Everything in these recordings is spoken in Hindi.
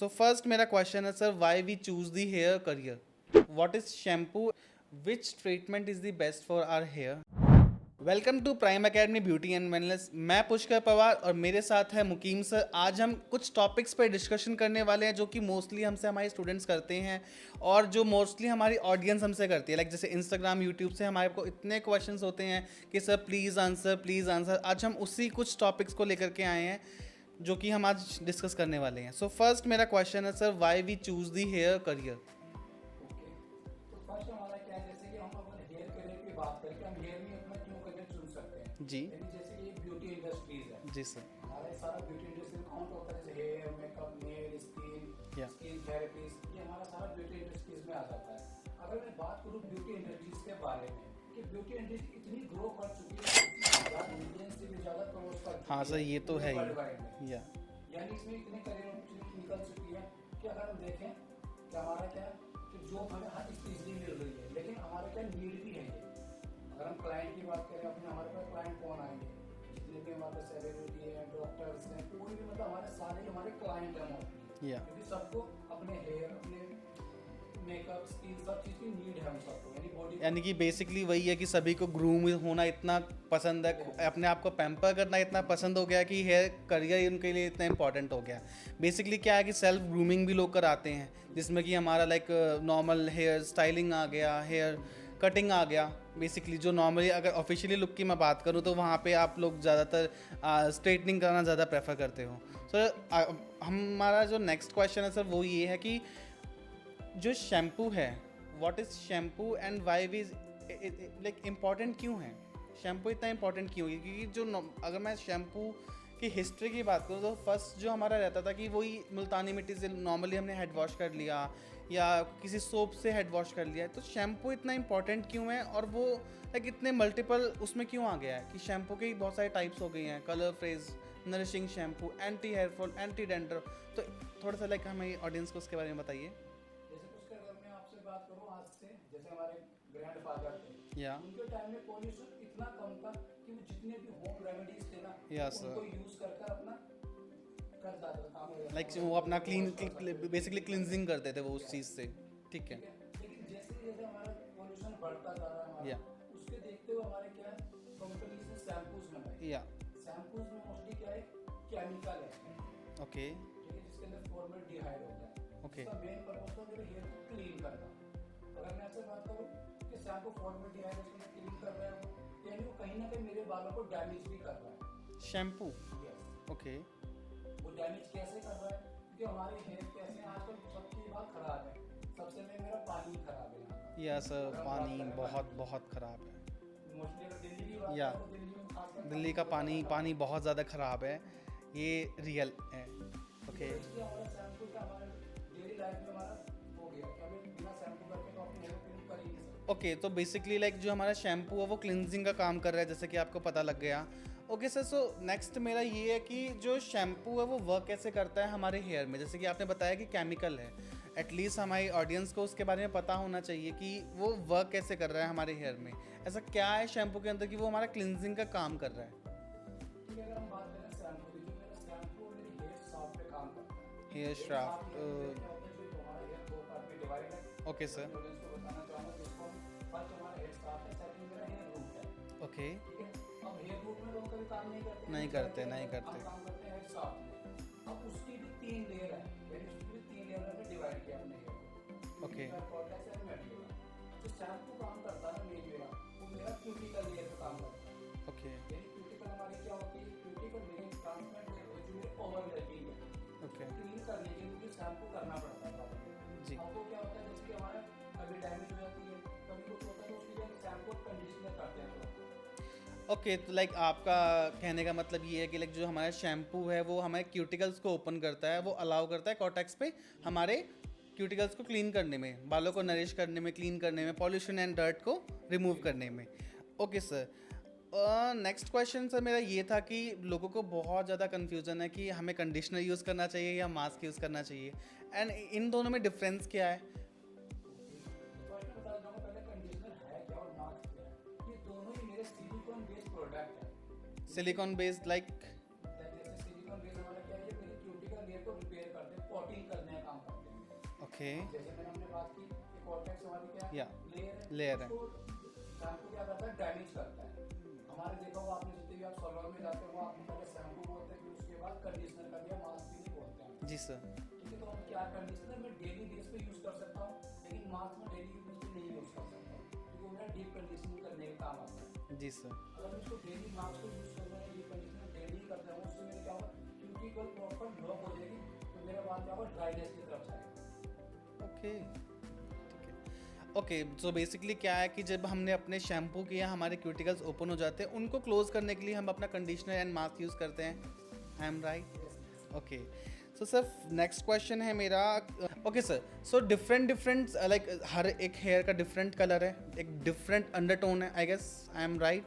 So first मेरा question है sir, why we choose the hair career? What is shampoo? Which treatment is the best for our hair? Welcome to prime academy beauty and wellness. मैं पुष्कर पवार और मेरे साथ है मुकीम सर। आज हम कुछ टॉपिक्स पर डिस्कशन करने वाले हैं जो कि मोस्टली हमसे हमारे स्टूडेंट्स करते हैं और जो मोस्टली हमारी ऑडियंस हमसे करती है। लाइक जैसे इंस्टाग्राम यूट्यूब से हमारे को इतने क्वेश्चंस होते हैं कि sir please answer please answer. आज हम उसी कुछ टॉपिक्स को लेकर के आए हैं जो कि हम आज डिस्कस करने वाले हैं। सो फर्स्ट मेरा क्वेश्चन है sir, why we choose the hair career? Okay. तो फर्स्ट हमारा क्या है, जैसे कि हम अपने हेयर करियर की बात करें कि हम हेयर में अपना क्यों करियर चुन सकते हैं। जी यानी जैसे कि ब्यूटी इंडस्ट्रीज है, जी सर। हमारा सारा ब्यूटी इंडस्ट्री काउंट होता है, जैसे हेयर मेकअप नेल स्किन या स्किन थेरेपीज, ये हमारा सारा ब्यूटी इंडस्ट्रीज में आ जाता है। अगर मैं बात करूँ ब्यूटी इंडस्ट्रीज के बारे में कि ब्यूटी इंडस्ट्री इतनी ग्रो कर चुकी है, मिलियन से भी ज्यादा करोड़ कर चुकी हाँ सर, ये तो है वर्ल्ड वाइड में। ही। या यानी इसमें इतने करियर अपॉर्चुनिटी निकल चुकी है कि अगर हम देखें कि हमारा क्या है कि जॉब हमें हर इजीली मिल रही है, लेकिन हमारा क्या नीड भी है ये। अगर हम क्लाइंट की बात करें, अपने हमारे पास क्लाइंट कौन आएंगे, जितने भी हमारे पास सेलिब्रिटी हैं, डॉक्टर्स हैं, कोई भी, मतलब हमारे सारे हमारे क्लाइंट हैं मोस्टली, या क्योंकि सबको अपने हेयर अपने मेकअप स्किन सब चीज़ की नीड है हम सबको, यानी बॉडी। यानी कि बेसिकली वही है कि सभी को ग्रूम होना इतना पसंद है, अपने आप को पैम्पर करना इतना पसंद हो गया कि हेयर करियर उनके लिए इतना इंपॉर्टेंट हो गया। बेसिकली क्या है कि सेल्फ ग्रूमिंग भी लोग कराते हैं, जिसमें कि हमारा लाइक नॉर्मल हेयर स्टाइलिंग आ गया, हेयर कटिंग आ गया। बेसिकली जो नॉर्मली अगर ऑफिशियली लुक की मैं बात करूँ तो वहाँ पे आप लोग ज़्यादातर स्ट्रेटनिंग करना ज़्यादा प्रेफर करते हो। सर हमारा जो नेक्स्ट क्वेश्चन है सर वो ये है कि जो शैम्पू है, what is shampoo and why is like important क्यों है? शैम्पू इतना इम्पॉर्टेंट क्यों है? क्योंकि अगर मैं शैम्पू की हिस्ट्री की बात करूँ तो फर्स्ट जो हमारा रहता था कि वही मुल्तानी मिट्टी से नॉर्मली हमने हेड वॉश कर लिया या किसी सोप से हेड वॉश कर लिया। तो शैम्पू इतना इम्पॉर्टेंट क्यों है और वो लाइक इतने मल्टीपल उसमें क्यों आ गया है कि शैम्पू के बहुत सारे टाइप्स हो गए हैं, colour frizz, nourishing shampoo, anti hair fall, anti dandruff. तो थोड़ा सा लाइक हमें ऑडियंस को उसके बारे में बताइए। जैसे कुछ अगर मैं आपसे बात करूं आज से, जैसे हमारे ग्रैंडफादर थे, या उनके टाइम में पॉल्यूशन इतना कम था कि वो जितने भी होम रेमेडीज थे ना, यस उनको यूज कर अपना कर जाता था, काम हो लाइक जाता वो अपना था, क्लीन wash कर सकते थे। बेसिकली क्लिनजिंग करते थे वो उस चीज़ से। ठीक है। ठीक है, लेकिन जैसे जैसे हमारा पॉल्यूशन बढ़ता जा रहा है हमारा, या उसके देखते हुए हमारे क्या है, कंपनीज ने शैम्पूज बनाए। या शैम्पूज में मोस्टली क्या है, केमिकल है, ओके ठीक है, जिसके अंदर फॉर्मल्डिहाइड होता है। ओके इसका मेन पर्पस तो मेरे हेयर को क्लीन करना। अगर मैं आपसे बात करूं कि शैम्पू फॉर्मल्डिहाइड उसके अंदर क्लीन कर रहा है वो, यानी वो कहीं ना कहीं मेरे बालों को डैमेज भी कर रहा है। शैम्पू यस, ओके वो डैमेज कैसे कर रहा है, क्योंकि हमारे हेयर कैसे हैं आजकल, सबकी बात खराब है। सबसे मेन मेरा पानी खराब है यहाँ का। यस अगर हम बात पानी करें बहुत की, बहुत ख़राब है। मोस्टली अगर दिल्ली की बात या करें तो दिल्ली में खासकर दिल्ली का बहुत पानी ज़्यादा पानी खराब है। बहुत ज़्यादा ख़राब है, ये रियल है। ठीक ओके है, तो इसलिए हमारा शैम्पू का हमारे डेली लाइफ में हमारा हो गया कि हमें बिना शैम्पू करके तो अपने हेयर को क्लीन कर ही नहीं सकते। ओके तो बेसिकली लाइक जो हमारा शैम्पू है वो क्लिनजिंग का काम कर रहा है, जैसे कि आपको पता लग गया। ओके सर, सो नेक्स्ट मेरा ये है कि जो शैम्पू है वो वर्क कैसे करता है हमारे हेयर में? जैसे कि आपने बताया कि केमिकल है, एटलीस्ट हमारी ऑडियंस को उसके बारे में पता होना चाहिए कि वो वर्क कैसे कर रहा है हमारे हेयर में। ऐसा क्या है शैम्पू के अंदर कि वो हमारा क्लिनजिंग का काम कर रहा है? ठीक है, अगर हम बात करें शैम्पू की, जो मेरा शैम्पू और मेरी हेयर शाफ्ट पे काम करता है। हेयर हेयर शाफ्ट शाफ्ट यानी क्या होता है, जो हमारा हेयर दो पार्ट में डिवाइड है। ओके मैं सर अपने ऑडियंस को बताना चाहूंगा कि इसको फर्स्ट हमारा हेयर शाफ्ट है, सेकंड मेरा हेयर रूट है। ओके ठीक है, अब हेयर रूट में लोग कभी काम नहीं करते हैं, नहीं नीचे करते आके नहीं हम करते काम करते हैं हेयर शाफ्ट में। अब उसकी भी तीन लेयर है, यानी उसकी भी तीन लेयर में डिवाइड किया हमने हेयर को। Okay cortex and medulla. जो शैम्पू काम करता है मेन मेरा, वो मेरा क्यूटिकल लेयर पे काम करता है। ओके यानी क्यूटिकल हमारी क्या होती है, क्यूटिकल मेरी ट्रांसपेरेंट लेयर होती है, जो मेरे ओवरलैपिंग है। ओके क्लीन करने के लिए मुझे शैम्पू करना पड़ता है प्रॉपर्ली। जी अब वो क्या होता है, जैसे कि हमारा कभी डैमेज हो जाती है, कभी कुछ होता है, तो उसके लिए शैम्पू और कंडीशनर करते हैं proper। ओके तो लाइक आपका कहने का मतलब ये है कि लाइक जो हमारा शैम्पू है वो हमारे क्यूटिकल्स को ओपन करता है, वो अलाउ करता है कॉर्टेक्स पे हमारे क्यूटिकल्स को क्लीन करने में, बालों को नरिश करने में, क्लीन करने में, पॉल्यूशन एंड डर्ट को रिमूव करने में। Okay sir, next question sir मेरा ये था कि लोगों को बहुत ज़्यादा कन्फ्यूज़न है कि हमें कंडीशनर यूज़ करना चाहिए या मास्क यूज़ करना चाहिए, एंड इन दोनों में डिफरेंस क्या है? तो मैं बता दूंगा पहले कंडीशनर है क्या और मास्क क्या है। ये दोनों ही मेरे सिलिकॉन बेस्ड प्रोडक्ट है। सिलिकॉन बेस्ड लाइक जैसे सिलिकॉन बेस्ड हमारा क्या है, ये मेरी क्यूटिकल लेयर को रिपेयर करते हैं, कोटिंग करने ओके जैसे मैंने हमने बात की कि कॉर्टेक्स हमारी क्या है, या लेयर है, लेयर है। शैम्पू क्या करता है, डैमेज करता है। हमारे देखा होगा आपने, जितने भी आप सैलून में जाते हो आपको पहले शैम्पू बोलते हैं, फिर उसके बाद कंडीशनर का दिया, मास्क भी नहीं बोलते हैं। जी सर। ठीक है, तो हम क्या, कंडीशनर में डेली बेस पे यूज कर सकता हूँ, लेकिन मास्क में डेली बेस पे नहीं यूज कर सकता हूँ, क्योंकि वो मेरा डीप कंडीशनिंग करने का काम आता है। जी सर। अगर मैं इसको डेली मास्क को यूज करना है, डीप कंडीशनर डेली करता हूँ, उससे मेरे क्या होगा, क्यूटिकल प्रॉपर ब्लॉक हो जाएगी, तो मेरा बाल क्या होगा, ड्राइनेस की तरफ जाएगा। ओके ठीक है। ओके सो बेसिकली क्या है कि जब हमने अपने शैम्पू किया हमारे क्यूटिकल्स ओपन हो जाते हैं, उनको क्लोज करने के लिए हम अपना कंडीशनर एंड मास्क यूज़ करते हैं। I am right? Okay so sir next question है मेरा। Okay sir, so different like हर एक हेयर का डिफरेंट कलर है, एक डिफरेंट अंडरटोन है, I guess I am right?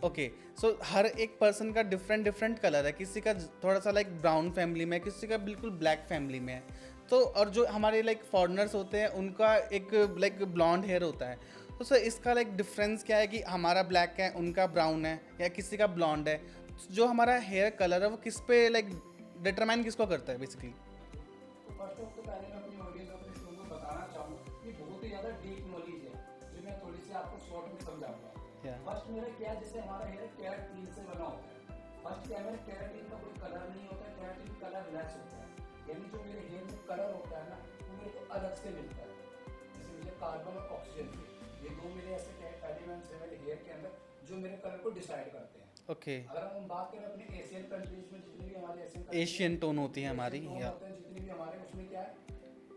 Okay so हर एक पर्सन का डिफरेंट कलर है, किसी का थोड़ा सा लाइक ब्राउन फैमिली में, किसी का बिल्कुल ब्लैक फैमिली में है। तो और जो हमारे लाइक फॉरेनर्स होते हैं उनका एक लाइक ब्लॉन्ड हेयर होता है। तो सर इसका लाइक डिफरेंस क्या है कि हमारा ब्लैक है, उनका ब्राउन है, या किसी का ब्लॉन्ड है? जो हमारा हेयर कलर है वो किस पे लाइक डिटरमाइन किसको करता है बेसिकली? तो फर्स्ट ऑफ तो पहले मैं अपनी ऑडियंस, अपने स्टूडेंट को बताना चाहूँगा कि बहुत ही ज़्यादा डीप नॉलेज है, जो मैं थोड़ी सी आपको शॉर्ट में समझाऊंगा। Yeah. फर्स्ट मेरा क्या है, जैसे हमारा हेयर केराटिन से बना होता है। फर्स्ट क्या है, मेरा केराटिन का कोई कलर नहीं होता, केराटिन कलर लेस होता है, यानी जो मेरे हेयर में कलर होता है ना, वो मेरे को अलग से मिलता है। जैसे मुझे कार्बन और ऑक्सीजन, ये दो मेरे ऐसे एलिमेंट्स हैं मेरे हेयर के अंदर, जो मेरे कलर को डिसाइड करते हैं। ओके अगर हम बात करें अपने एशियन कंट्रीज में, जितने भी हमारे एशियन टोन होती है हमारी, या जितने भी हमारे, उसमें क्या है,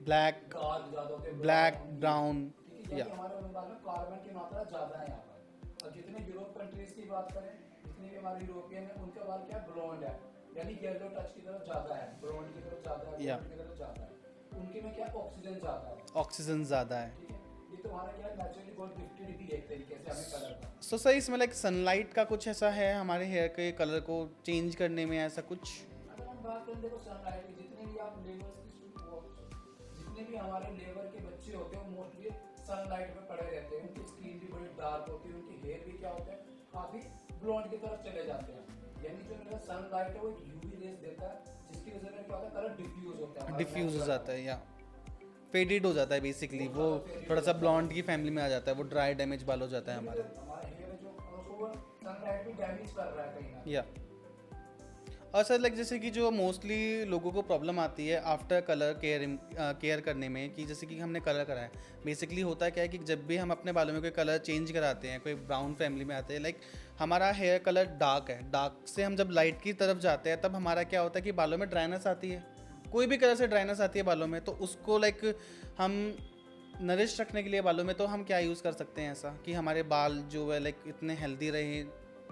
ब्लैक डार्क ज्यादा होते हैं, ब्लैक ब्राउन, ठीक है, या हमारे बाल में कार्बन की मात्रा ज्यादा है यहाँ पर। और जितने यूरोप कंट्रीज की बात करें, जितने भी हमारे यूरोपियन है, उनका बाल क्या ब्लॉन्ड है, यानी येलो टच की तरफ ज्यादा है, ब्लॉन्ड की तरफ ज्यादा है, Yeah. ब्लॉन्ड की तरफ ज्यादा है। उनके में क्या ऑक्सीजन ज्यादा है, ऑक्सीजन ज़्यादा है। ठीक है। ये तो हमारा क्या है, नेचुरली बहुत गिफ्टेड भी है एक तरीके से हमें कलर का। सो सर इसमें लाइक सनलाइट का कुछ ऐसा है हमारे हेयर के कलर को चेंज करने में, ऐसा कुछ? अगर हम बात करें, देखो सनलाइट की, जितने भी आप लेबर्स की जितने भी हमारे लेबर के बच्चे होते हैं, वो मोस्टली सनलाइट में पड़े रहते हैं, उनकी स्किन भी बड़ी डार्क होती है, उनके हेयर भी क्या होते हैं, काफी ब्लॉन्ड की तरफ चले जाते हैं। यानी जो मेरा सनलाइट है वो एक यूवी रेस देता है, जिसकी वजह से क्या होता है, कलर डिफ्यूज होता है, डिफ्यूज हो जाता है या फेडेड हो जाता है बेसिकली, वो थोड़ा सा ब्लॉन्ड की फैमिली में आ जाता है, वो ड्राई डैमेज बाल हो जाता है हमारा। हमारा हेयर जो उसको सनलाइट भी डैमेज कर रहा है कहीं ना। या और सर लाइक जैसे कि जो मोस्टली लोगों को प्रॉब्लम आती है आफ्टर कलर केयर करने में, कि जैसे कि हमने कलर करा है, बेसिकली होता क्या है कि जब भी हम अपने बालों में कोई कलर चेंज कराते हैं, कोई ब्राउन फैमिली में आते हैं, लाइक हमारा हेयर कलर डार्क है, डार्क से हम जब लाइट की तरफ जाते हैं तब हमारा क्या होता है कि बालों में ड्राइनेस आती है, कोई भी कलर से ड्राइनेस आती है बालों में, तो उसको लाइक हम नरिश रखने के लिए बालों में तो हम क्या यूज़ कर सकते हैं ऐसा कि हमारे बाल जो है लाइक इतने हेल्दी रहे,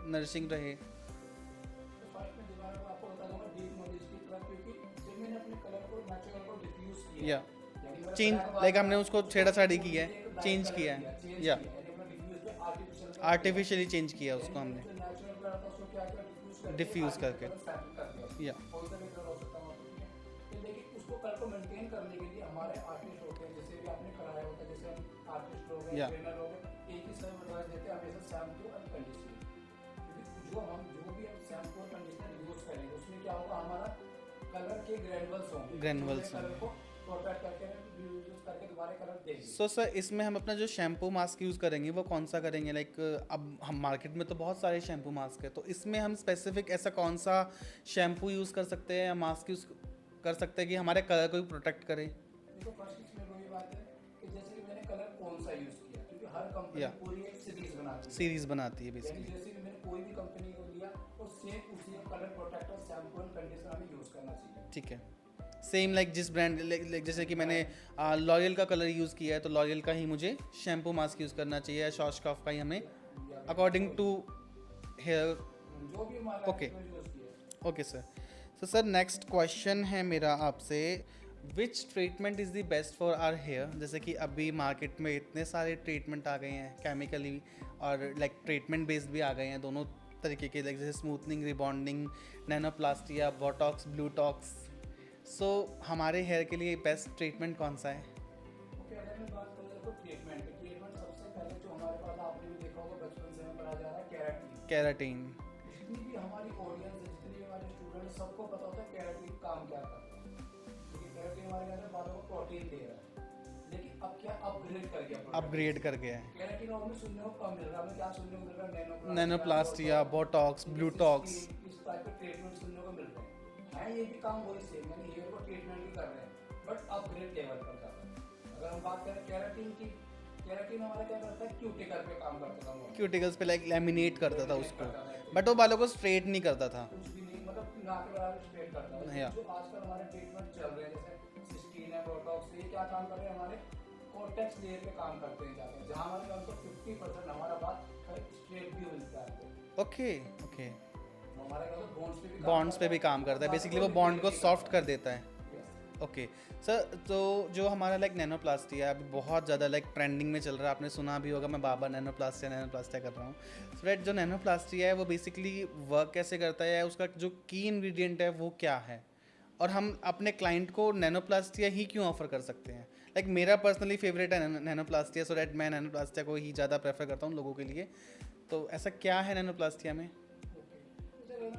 नरिशिंग रहे? तो फर्स्ट में दोबारा मैं आपको बता दूंगा डीप नॉलेज की तरफ, क्योंकि जब मैंने अपने कलर को नेचुरल को डिफ्यूज किया, या यानी मेरा चेंज black लाइक बाल हमने उसको छेड़ाछाड़ी की है, चेंज किया है, या यानी मैं डिफ्यूज पे आर्टिफिशियल आर्टिफिशियली चेंज किया उसको हमने, जो नेचुरल कलर था उसको क्या किया, डिफ्यूज करके। सेट कर दिया, या कोई सा भी कलर हो सकता है वहाँ पे। तो लेकिन उसको कलर को मेंटेन करने के लिए हमारे आर्टिस्ट होते हैं, जैसे भी आपने कराया होता है, जैसे हम आर्टिस्ट लोग हैं, Yeah. ट्रेनर लोग हैं, एक ही सब एडवाइस देते हैं हमेशा शैम्पू और कंडीशनर, क्योंकि जो भी हम शैम्पू और कंडीशनर यूज करेंगे उसमें क्या होगा, हमारा कलर के ग्रैनुअल्स होंगे, Granules कलर को प्रोटेक्ट करके यूज करके दोबारा कलर देंगे। सो सर इसमें हम अपना जो शैम्पू मास्क यूज़ करेंगे वो कौन सा करेंगे? लाइक अब हम मार्केट में तो बहुत सारे शैम्पू मास्क है, तो इसमें हम स्पेसिफिक ऐसा कौन सा शैम्पू यूज़ कर सकते हैं या मास्क यूज़ कर सकते हैं कि हमारे कलर को भी प्रोटेक्ट करे? देखो फर्स्ट इसमें वही बात है कि जैसे कि मैंने कलर कौन सा यूज किया, क्योंकि हर कंपनी Yeah. पूरी एक सीरीज बनाती है, सीरीज बनाती है यानी बेसिकली। जैसे कि मैंने कोई भी कंपनी को लिया तो सेम उसी colour protector shampoo and conditioner हमें यूज करना चाहिए। ठीक है, सेम लाइक जिस ब्रांड लाइक जैसे कि मैंने लॉरियल का कलर यूज़ किया है तो लॉरियल का ही मुझे शैम्पू मास्क यूज़ करना चाहिए, या शॉशकॉफ का ही हमें अकॉर्डिंग टू हेयर। जो भी हमारा Okay. यूज किया। Okay sir, so sir next question है मेरा आपसे, which treatment is the best for our hair? जैसे कि अभी मार्केट में इतने सारे ट्रीटमेंट आ गए हैं, केमिकली और लाइक ट्रीटमेंट बेस्ड भी आ गए हैं, दोनों तरीके के, लाइक जैसे स्मूथनिंग, रिबॉन्डिंग, नैनोप्लास्टिया, बोटॉक्स, ब्लूटॉक्स। सो हमारे हेयर के लिए बेस्ट ट्रीटमेंट कौन सा है? ओके, अगर मैं बात करूँ तो ट्रीटमेंट सबसे पहले जो हमारे पास आपने भी देखा होगा बचपन से हमें पढ़ा जा रहा है केराटिन। केराटिन। जितनी भी हमारी ऑडियंस है, जितने भी हमारे स्टूडेंट, सबको पता होता है केराटिन काम क्या करता है, क्योंकि केराटिन हमारे अंदर बालों को प्रोटीन दे रहा है। अपग्रेड कर गया है। केराटिन और में सुनने को कम मिल रहा है, हमें क्या सुनने को मिल रहा है, नैनोप्लास्टिया, बोटॉक्स, ब्लूटॉक्स। इस टाइप के ट्रीटमेंट सुनने को मिल रहे हैं। ये भी काम वही सेम, यानी हेयर को ट्रीटमेंट भी कर रहे हैं बट अपग्रेड लेवल पर कर रहे हैं। अगर हम बात करें केराटिन की, केराटिन हमारा क्या करता है, क्यूटिकल पे काम करता था वो, क्यूटिकल्स पे लाइक लैमिनेट करता था उसको, करता था, बट वो बालों को स्ट्रेट नहीं करता था। कुछ भी नहीं, मतलब ना के बराबर स्ट्रेट करता है। या। जो आजकल हमारे ट्रीटमेंट चल रहे हैं जैसे सिस्टीन है, बोटॉक्स, ये क्या काम कर रहे हैं, हमारे कॉर्टेक्स लेयर पे काम करते हैं जाते हैं, जहाँ हमारे कम से 50% हमारा बाल स्ट्रेट भी हो जाता है। Okay okay. हमारे कम से बॉन्ड्स पे भी काम करता है, बेसिकली वो बॉन्ड को सॉफ्ट कर देता है। ओके सर, तो जो हमारा लाइक नैनोप्लास्टिया अभी बहुत ज़्यादा लाइक ट्रेंडिंग में चल रहा है, आपने सुना भी होगा, मैं बाबा नैनोप्लास्टिया कर रहा हूँ। सो राइट, जो नैनोप्लास्टिया है वो बेसिकली वर्क कैसे करता है, उसका जो की इंग्रेडिएंट है वो क्या है, और हम अपने क्लाइंट को नैनोप्लास्टिया ही क्यों ऑफर कर सकते हैं। लाइक मेरा पर्सनली फेवरेट है नैनोप्लास्टिया, सो राइट मैं नैनोप्लास्टिया को ही ज़्यादा प्रेफर करता हूँ लोगों के लिए। तो ऐसा क्या है नैनोप्लास्टिया में?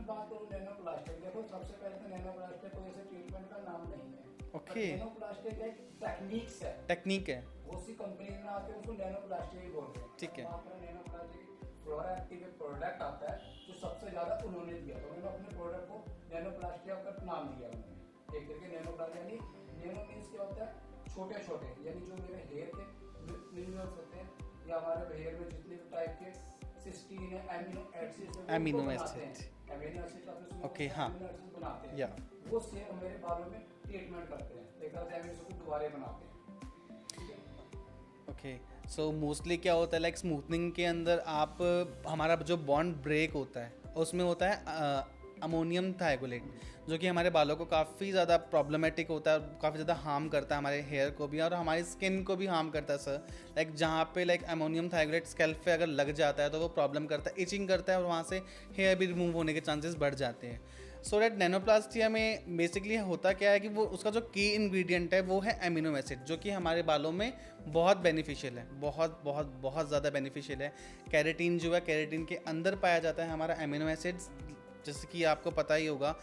बात करूँ नैनोप्लास्टिक, देखो सबसे पहले तो नैनोप्लास्टिक कोई ऐसे ट्रीटमेंट का नाम नहीं है। ओके। नैनोप्लास्टिक एक टेक्निक्स है, टेक्निक है। बहुत सी कंपनी में आके उसको नैनोप्लास्टिक ही बोलते हैं। ठीक है। नैनोप्लास्टिक फ्लोरा एक्टिव एक प्रोडक्ट आता है जो सबसे ज्यादा उन्होंने दिया, तो उन्होंने अपने प्रोडक्ट को नैनोप्लास्टिक का नाम दिया उन्होंने। एक करके नैनोप्लास्टिक, यानी नैनो मीन्स क्या होता है, छोटे छोटे, यानी जो मेरे हेयर के मिनरल्स होते हैं या हमारे हेयर में जितने भी टाइप के सिस्टीन है, amino acid, amino acid. Amino acid का ओके, हाँ। बनाते हैं, या। वो सेम मेरे बालों में ट्रीटमेंट करते हैं, एक तरह से एमिनो एसिड को दोबारा बनाते हैं। ओके, सो मोस्टली क्या होता है लाइक स्मूथनिंग के अंदर आप हमारा जो बॉन्ड ब्रेक होता है उसमें होता है अमोनियम थायगोलेट, जो कि हमारे बालों को काफ़ी ज़्यादा प्रॉब्लमेटिक होता है, काफ़ी ज़्यादा हार्म करता है हमारे हेयर को भी और हमारी स्किन को भी हार्म करता है सर। लाइक जहाँ पे लाइक अमोनियम थायगोलेट स्कैल्प पे अगर लग जाता है तो वो प्रॉब्लम करता है, इचिंग करता है और वहाँ से हेयर भी रिमूव होने के चांसेस बढ़ जाते हैं। सो दैट नैनोप्लास्टिया में बेसिकली होता क्या है कि वो उसका जो की इंग्रेडिएंट है वो है एमिनो एसिड, जो कि हमारे बालों में बहुत बेनिफिशियल है, बहुत बहुत बहुत ज़्यादा बेनिफिशियल है। कैरेटीन जो है, कैरेटीन के अंदर पाया जाता है हमारा एमिनो एसिड्स, जैसे कि आपको पता ही होगा,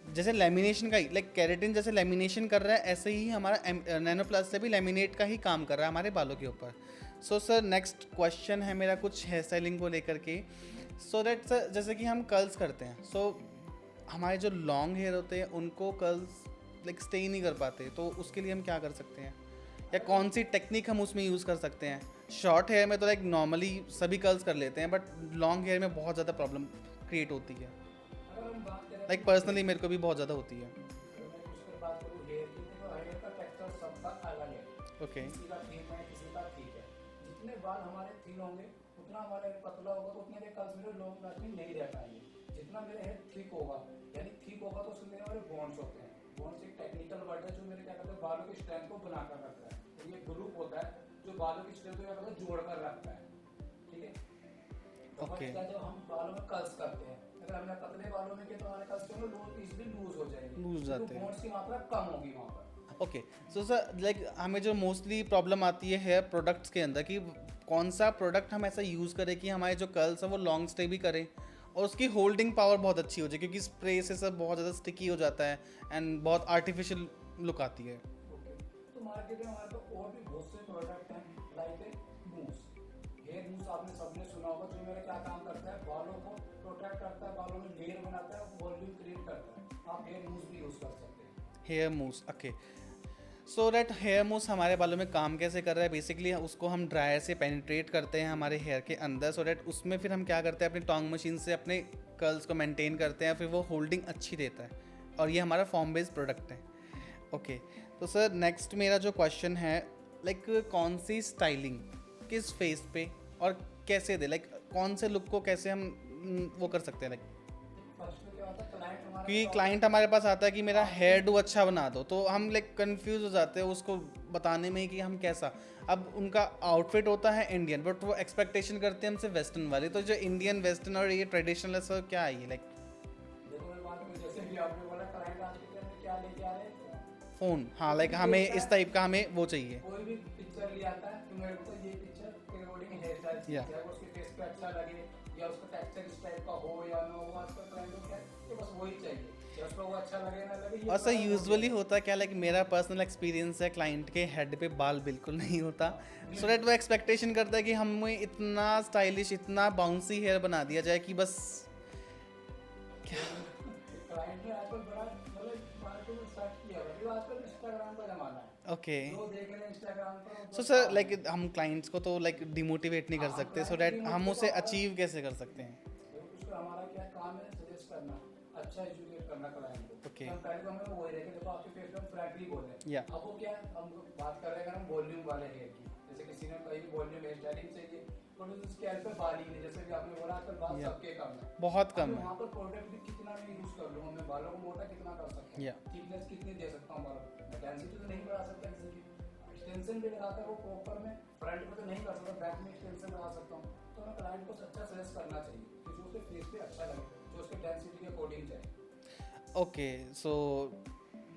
जैसे लेमिनेशन का ही लाइक कैरेटीन जैसे लेमिनेशन कर रहा है ऐसे ही हमारा नैनोप्लास्टिया भी लेमिनेट का ही काम कर रहा है हमारे बालों के ऊपर। सो सर नेक्स्ट क्वेश्चन है मेरा कुछ हेयर स्टाइलिंग को लेकर के। सो दैट सर जैसे कि हम कर्ल्स करते हैं, सो हमारे जो लॉन्ग हेयर होते हैं उनको कर्ल्स लाइक स्टे ही नहीं कर पाते, तो उसके लिए हम क्या कर सकते हैं या कौन सी टेक्निक हम उसमें यूज़ कर सकते हैं? शॉर्ट हेयर में तो लाइक नॉर्मली सभी कर्ल्स कर लेते हैं, बट लॉन्ग हेयर में बहुत ज़्यादा प्रॉब्लम क्रिएट होती है। अगर हम बात करें लाइक पर्सनली मेरे को भी बहुत ज़्यादा होती है। अगर मैं उसके बात करूँ हेयर की, तो हेयर का टेक्सचर सबका अलग है। ओके। किसी का थिन है, किसी का थिक है। जितने बाल हमारे थिन होंगे उतना हमारा हेयर पतला होगा, तो उतने देर कर्ल्स मेरे लॉन्ग लास्टिंग नहीं रह पाएंगे। जितना मेरा हेयर थिक होगा, यानी थिक होगा तो उसमें हमारे बॉन्ड्स होते हैं। बॉन्ड्स एक टेक्निकल वर्ड है जो मेरे क्या कहते हैं बालों की स्ट्रेंथ को बनाकर रखता है। तो ये ग्रुप होता है जो बालों की स्ट्रेंथ को क्या कहते हैं जोड़ कर रखता है, ठीक है। तो Okay. जब हम बालों में कर्ल्स करते हैं, अगर हमने पतले बालों में किया तो हमारे कर्ल्स जो इजीली लूज हो जाएंगे, लूज जाते हैं। बॉन्ड्स की मात्रा कम होगी वहाँ पर। ओके, सो सर लाइक हमें जो मोस्टली प्रॉब्लम आती है हेयर प्रोडक्ट्स के अंदर कि कौन सा प्रोडक्ट हम ऐसा यूज़ करें कि हमारे जो कर्ल्स है वो लॉन्ग स्टे भी करें और उसकी होल्डिंग पावर बहुत अच्छी हो जाए, क्योंकि स्प्रे से सब बहुत ज़्यादा स्टिकी हो जाता है एंड बहुत आर्टिफिशियल लुक आती है। तो मार्केट में हमारे पास और भी बहुत से प्रोडक्ट हैं, लाइक मूस, हेयर मूस आपने सबने सुना होगा, जो मेरा क्या काम करता है, बालों को प्रोटेक्ट करता है, बालों में लेयर बनाता है, वॉल्यूम क्रिएट करता है। आप हेयर मूस भी यूज कर सकते हैं। Hair mousse, okay. So that hair mousse हमारे बालों में काम कैसे कर रहा है? बेसिकली उसको हम ड्रायर से पेनिट्रेट करते हैं हमारे हेयर के अंदर, सो दैट उसमें फिर हम क्या करते हैं अपनी टोंग मशीन से अपने कर्ल्स को मेंटेन करते हैं, फिर वो होल्डिंग अच्छी देता है और ये हमारा फॉर्म बेस्ड प्रोडक्ट है। ओके, तो सर नेक्स्ट मेरा जो क्वेश्चन है लाइक कौन सी स्टाइलिंग किस फेस पे और कैसे दे, लाइक कौन से लुक को कैसे हम वो कर सकते हैं, लाइक फर्स्ट में क्या होता है, क्लाइंट हमारा क्योंकि क्लाइंट हमारे पास आता है कि मेरा हेयर डू अच्छा बना दो, तो हम लाइक कंफ्यूज हो जाते हैं उसको बताने में कि हम कैसा। अब उनका आउटफिट होता है इंडियन, बट वो एक्सपेक्टेशन करते हैं हमसे वेस्टर्न वाली, तो जो इंडियन वेस्टर्न और ये ट्रेडिशनल है सर क्या है ये? लाइक देखो मैं बात करूं, जैसे भी आपने बोला क्लाइंट आज के टाइम में क्या लेके आ रहे हैं, फ़ोन, हाँ लाइक हमें इस टाइप का हमें वो चाहिए। कोई भी पिक्चर ले आता है कि मेरे को तो ये पिक्चर के अकॉर्डिंग हेयर स्टाइल चाहिए, Yeah. चाहे वो उसके फेस पे अच्छा लगे या उसका टेक्सचर इस टाइप का हो या ना हो, आजकल क्लाइंट को क्या है कि बस वही चाहिए। चाहे उसको वो अच्छा लगे ना लगे, ये और सर हमारा यूजुअली होता क्या, लाइक मेरा पर्सनल एक्सपीरियंस है, क्लाइंट के हेड पे बाल बिल्कुल नहीं होता, सो दैट वो एक्सपेक्टेशन करता है कि हमें इतना स्टाइलिश, इतना बाउंसी हेयर बना दिया जाए कि बस क्लाइंट ने आजकल बड़ा मतलब मार्केट में सर्च किया हुआ है, ये आजकल इंस्टाग्राम का जमाना है, ओके। जो देख रहे हैं इंस्टाग्राम पर वो सो बस सर काम लाइक है। हम क्लाइंट्स को तो लाइक डिमोटिवेट नहीं कर हाँ, सकते, सो client दैट हम demotivate उसे तो हमारा- अचीव कैसे कर सकते हैं? देखो, उसका हमारा क्या काम है, सजेस्ट करना, अच्छा एजुकेट करना क्लाइंट को। Okay. हम पहले तो हमें वही रहेगा, देखो आपके फेस पे हम फ्रैंकली बोल रहे हैं। Yeah. अब वो क्या है, हम बात कर रहे हैं अगर हम वॉल्यूम वाले हेयर की, जैसे किसी ने कहीं वॉल्यूम हेयर स्टाइलिंग चाहिए, तो स्कैल्प पे बाल ही नहीं, जैसे कि आपने बोला आजकल बाल Yeah. सबके कम है, बहुत अब कम मैं है। वहाँ पर प्रोडक्ट भी कितना मैं यूज कर लूँ, मैं बालों को मोटा कितना कर सकता हूँ, Yeah. थिकनेस कितनी दे सकता हूँ बालों को, डेंसिटी तो नहीं बढ़ा सकता किसी की, एक्सटेंशन भी लगाकर वो प्रॉपर में फ्रंट में तो नहीं कर सकता, बैक में एक्सटेंशन लगा सकता हूँ, तो हमें क्लाइंट को अच्छा सजेस्ट करना चाहिए कि जो उसके फेस पे अच्छा लगे, जो उसके डेंसिटी के अकॉर्डिंग जाए। ओके, सो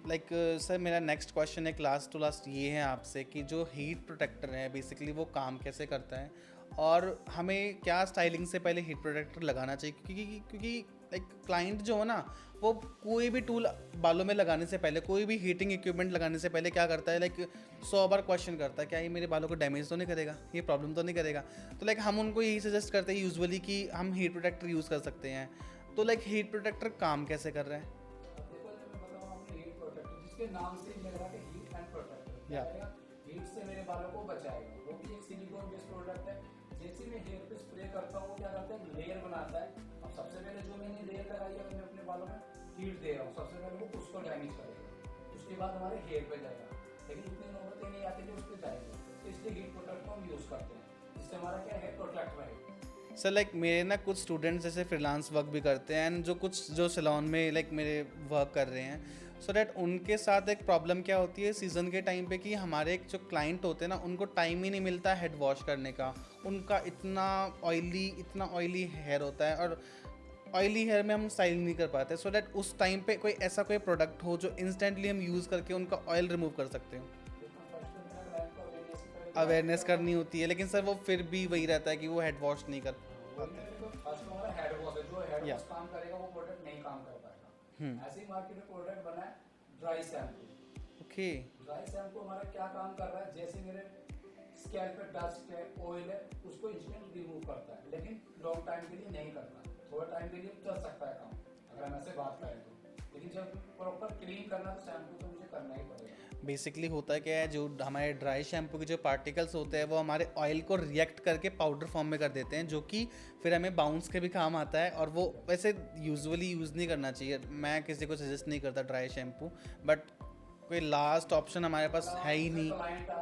लाइक सर मेरा नेक्स्ट क्वेश्चन है, लास्ट टू लास्ट ये है आपसे कि जो हीट प्रोटेक्टर है बेसिकली वो काम कैसे करता है, और हमें क्या स्टाइलिंग से पहले हीट प्रोटेक्टर लगाना चाहिए, क्योंकि लाइक क्लाइंट जो है ना, वो कोई भी टूल बालों में लगाने से पहले, कोई भी हीटिंग इक्विपमेंट लगाने से पहले क्या करता है, लाइक 100 बार क्वेश्चन करता है, क्या ये मेरे बालों को डैमेज तो नहीं करेगा, ये प्रॉब्लम तो नहीं करेगा। तो लाइक हम उनको यही सजेस्ट करते हैं यूजुअली कि हम हीट प्रोटेक्टर यूज़ कर सकते हैं। तो लाइक हीट प्रोटेक्टर काम कैसे कर रहा है? अब देखो, जब मैं बताऊँ आपने हीट प्रोटेक्टर, जिसके नाम से ही लग रहा है कि हीट एंड प्रोटेक्टर, क्या Yeah. करेगा, हीट से मेरे बालों को बचाएगा, वो भी एक सिलिकॉन बेस्ड प्रोडक्ट है। जैसे मैं हेयर पे स्प्रे करता हूँ, क्या करता है, लेयर बनाता है। अब सबसे पहले जो मैंने लेयर लगाई है, मैं अपने बालों में हीट दे रहा हूँ, सबसे पहले वो उसको डैमेज करेगा, उसके बाद हमारे हेयर पे जाएगा, लेकिन उतनी नौबतें नहीं आती कि उस पर जाएगा, तो इसलिए हीट प्रोटेक्ट को हम यूज करते हैं, जिससे हमारा क्या है, प्रोटेक्ट रहेगा। सर लाइक मेरे ना कुछ स्टूडेंट्स जैसे फ्रीलांस वर्क भी करते हैं, एंड जो सैलून में लाइक मेरे वर्क कर रहे हैं, सो डैट उनके साथ एक प्रॉब्लम क्या होती है सीज़न के टाइम पे कि हमारे एक जो क्लाइंट होते हैं ना, उनको टाइम ही नहीं मिलता हेड वॉश करने का। उनका इतना ऑयली हेयर होता है, और ऑयली हेयर में हम स्टाइल नहीं कर पाते, सो डैट उस टाइम पे कोई ऐसा कोई प्रोडक्ट हो जो इंस्टेंटली हम यूज़ करके उनका ऑयल रिमूव कर सकते हो। देखो, फर्स्ट तो मेरा क्लाइंट को अवेयरनेस की तरह अवेयरनेस करनी होती है, लेकिन सर वो फिर भी वही रहता है कि वो हेड वॉश नहीं कर पाते। फर्स्ट हमारा हेड वॉश है, जो हेड Yeah. वॉश काम करेगा वो प्रोडक्ट नहीं काम कर पाएगा। ऐसे ही मार्केट में प्रोडक्ट बना है dry shampoo. Okay. Dry shampoo हमारा क्या काम कर रहा है, जैसे मेरे स्कैल्प पे डस्ट है, ऑयल है, उसको इंस्टेंट रिमूव करता है, लेकिन लॉन्ग टाइम के लिए नहीं करता, थोड़ा टाइम के लिए चल सकता है काम, अगर हम ऐसे बात करें तो। लेकिन जब प्रॉपर क्लीन करना तो शैम्पू तो मुझे करना ही पड़ेगा। बेसिकली होता क्या है, जो हमारे ड्राई शैम्पू के जो पार्टिकल्स होते हैं वो हमारे ऑयल को रिएक्ट करके पाउडर फॉर्म में कर देते हैं, जो कि फिर हमें बाउंस के भी काम आता है, और वो वैसे यूजुअली यूज़ नहीं करना चाहिए। मैं किसी को सजेस्ट नहीं करता ड्राई शैम्पू, बट कोई लास्ट ऑप्शन हमारे पास है ही नहीं।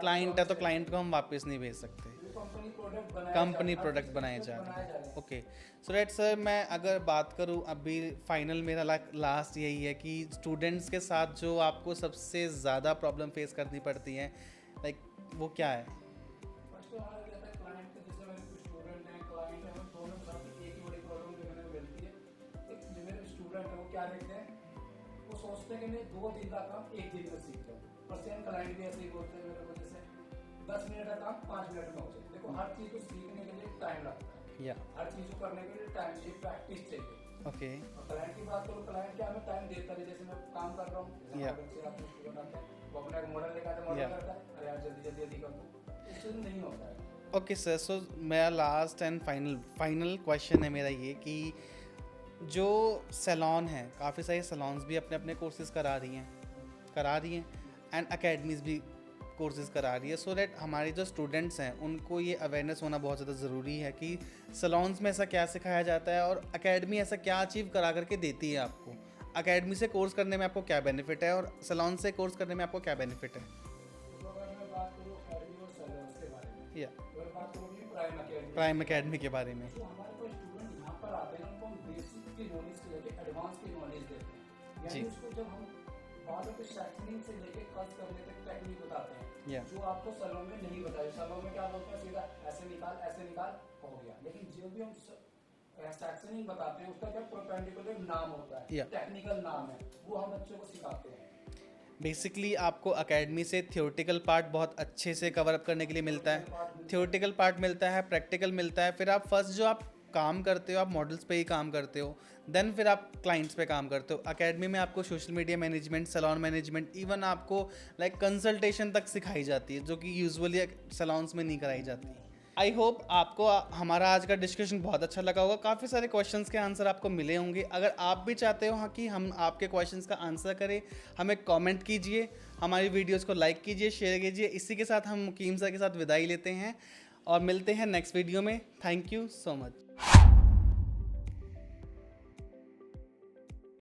क्लाइंट है तो क्लाइंट को हम वापस नहीं भेज सकते, कंपनी प्रोडक्ट बनाया कंपनी प्रोडक्ट बनाए जा रहे हैं। ओके, सो दैट सर मैं अगर बात करूं अभी फाइनल मेरा लास्ट यही है कि स्टूडेंट्स के साथ जो आपको सबसे ज़्यादा प्रॉब्लम फेस करनी पड़ती है, लाइक वो क्या है? फर्स्ट तो हमारा क्या था, क्लाइंट के जैसे मेरे कुछ स्टूडेंट हैं, क्लाइंट हैं, हम दोनों के साथ एक ही बड़ी प्रॉब्लम जो मैंने मिलती है। एक जो मेरे स्टूडेंट है वो क्या देखते हैं, वो सोचते हैं कि मैं 2 दिन का काम 1 दिन में सीख जाऊँ, और सेम क्लाइंट भी ऐसे ही बोलते हैं मेरे को, जैसे 10 मिनट का काम 5 मिनट में हो जाए। देखो, हर चीज़ को सीखने के लिए टाइम लगता है, या हर चीज़ को करने के लिए टाइम चाहिए, प्रैक्टिस चाहिए। ओके। और क्लाइंट की बात करूँ, क्लाइंट क्या हमें टाइम देता है, जैसे मैं काम कर रहा हूँ, जैसे Yeah. हमारे बच्चे अपने स्टूडेंट आते हैं, वो अपना एक मॉडल लेकर आते हैं, मॉडल Yeah. करता है, अरे यार जल्दी जल्दी जल्दी कर दो, इससे नहीं होता है। ओके सर, सो मेरा लास्ट एंड फाइनल क्वेश्चन है मेरा ये कि जो सैलून है, काफ़ी सारे सैलून्स भी अपने अपने कोर्सेज करा रही हैं एंड अकेडमीज़ भी कोर्सेज करा रही है, सो दैट हमारे जो स्टूडेंट्स हैं उनको ये अवेयरनेस होना बहुत ज़्यादा ज़रूरी है कि सैलून्स में ऐसा क्या सिखाया जाता है, और अकेडमी ऐसा क्या अचीव करा करके देती है आपको। अकेडमी से कोर्स करने में आपको क्या बेनिफिट है, और सैलून से कोर्स करने में आपको क्या बेनिफिट है? तो अगर मैं बात करूँ अकेडमी और सैलून्स के बारे में, या तो मैं बात करूँ अपनी प्राइम अकेडमी। प्राइम अकेडमी के बारे में। जो हमारे पास स्टूडेंट यहाँ पर आते हैं, उनको हम बेसिक की नॉलेज से लेके एडवांस की नॉलेज देते हैं, जी। यानी उसको जब हम बालों के सेक्शनिंग से लेके कट करने तक टेक्निक बताते हैं, Yeah. जो आपको सैलून में नहीं बताया। सैलून में क्या बोलते हैं, सीधा ऐसे निकाल हो गया, लेकिन जो भी हम सेक्शनिंग बताते हैं उसका क्या परपेंडिकुलर नाम होता है, Yeah. टेक्निकल नाम है, वो हम बच्चों को सिखाते हैं। बेसिकली आपको अकेडमी से थियोरेटिकल पार्ट बहुत अच्छे से कवर अप करने के लिए मिलता है, थियोरेटिकल पार्ट मिलता है, प्रैक्टिकल मिलता है, फिर आप फर्स्ट जो आप काम करते हो आप मॉडल्स पे ही काम करते हो, देन फिर आप क्लाइंट्स पे काम करते हो। अकेडमी में आपको social media management, salon management, even आपको लाइक कंसल्टेशन तक सिखाई जाती है, जो कि यूजुअली सैलून्स में नहीं कराई जाती। आई होप आपको हमारा आज का डिस्कशन बहुत अच्छा लगा होगा। काफ़ी सारे क्वेश्चंस के आंसर आपको मिले होंगे। अगर आप भी चाहते हो हाँ कि हम आपके क्वेश्चंस का आंसर करें, हमें कमेंट कीजिए, हमारी वीडियोस को लाइक कीजिए, शेयर कीजिए। इसी के साथ हम मुकीम सर के साथ विदाई लेते हैं और मिलते हैं नेक्स्ट वीडियो में। Thank you so much.